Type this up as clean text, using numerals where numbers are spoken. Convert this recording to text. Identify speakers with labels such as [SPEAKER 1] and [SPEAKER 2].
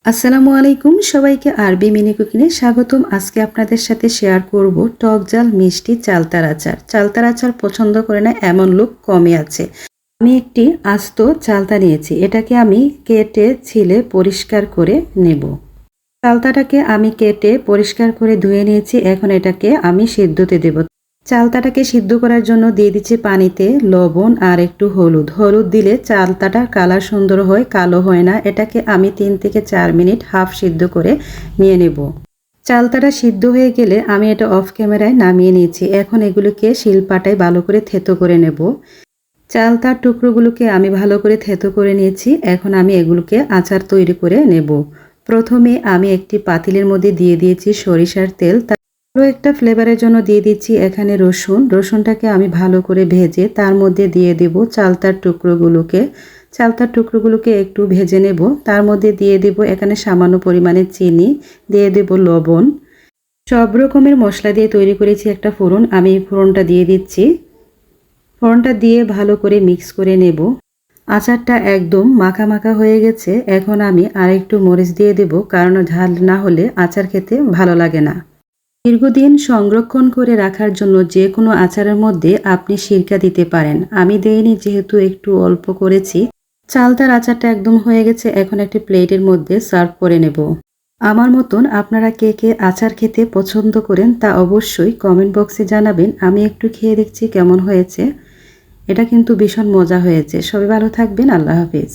[SPEAKER 1] আসসালামু আলাইকুম সবাইকে আরবি মিনি কুকিংয়ে স্বাগতম। আজকে আপনাদের সাথে শেয়ার করব টক ঝাল মিষ্টি চালতার আচার। চালতার আচার পছন্দ করে না এমন লোক কমই আছে। আমি একটি আস্ত চালতা নিয়েছি, এটাকে আমি কেটে ছিলে পরিষ্কার করে নেব। চালতাটাকে আমি কেটে পরিষ্কার করে ধুয়ে নিয়েছি, এখন এটাকে আমি সিদ্ধতে দেব। চালতাটাকে সিদ্ধ করার জন্য দিয়ে দিচ্ছি পানিতে লবণ আর একটু হলুদ। হলুদ দিলে চালতাটার কালার সুন্দর হয়, কালো হয় না। এটাকে আমি 3 থেকে 4 মিনিট হাফ সিদ্ধ করে নিয়ে নেব। চালতাটা সিদ্ধ হয়ে গেলে আমি এটা অফ ক্যামেরায় নামিয়ে নিয়েছি। এখন এগুলোকে শিলপাটায় ভালো করে থেতো করে নেব। চালতার টুকরোগুলোকে আমি ভালো করে থেতো করে নিয়েছি। এখন আমি এগুলোকে আচার তৈরি করে নেব। প্রথমে আমি একটি পাতিলের মধ্যে দিয়ে দিয়েছি সরিষার তেল। আরও একটা ফ্লেভারের জন্য দিয়ে দিচ্ছি এখানে রসুন। রসুনটাকে আমি ভালো করে ভেজে তার মধ্যে দিয়ে দেব চালতার টুকরোগুলোকে। চালতার টুকরোগুলোকে একটু ভেজে নেব। তার মধ্যে দিয়ে দেব এখানে সামান্য পরিমাণে চিনি, দিয়ে দেব লবণ। সব রকমের মশলা দিয়ে তৈরি করেছি একটা ফোড়ন, আমি এই ফোড়নটা দিয়ে দিচ্ছি। ফোড়নটা দিয়ে ভালো করে মিক্স করে নেব। আচারটা একদম মাখা মাখা হয়ে গেছে। এখন আমি আরেকটু মরিচ দিয়ে দেব, কারণ ঝাল না হলে আচার খেতে ভালো লাগে না। দীর্ঘদিন সংরক্ষণ করে রাখার জন্য যে কোনো আচারের মধ্যে আপনি সিরকা দিতে পারেন। আমি দেইনি যেহেতু একটু অল্প করেছি। চালতার আচারটা একদম হয়ে গেছে, এখন একটি প্লেটের মধ্যে সার্ভ করে নেব। আমার মতন আপনারা কে কে আচার খেতে পছন্দ করেন তা অবশ্যই কমেন্ট বক্সে জানাবেন। আমি একটু খেয়ে দেখছি কেমন হয়েছে। এটা কিন্তু ভীষণ মজা হয়েছে। সবাই ভালো থাকবেন। আল্লাহ হাফেজ।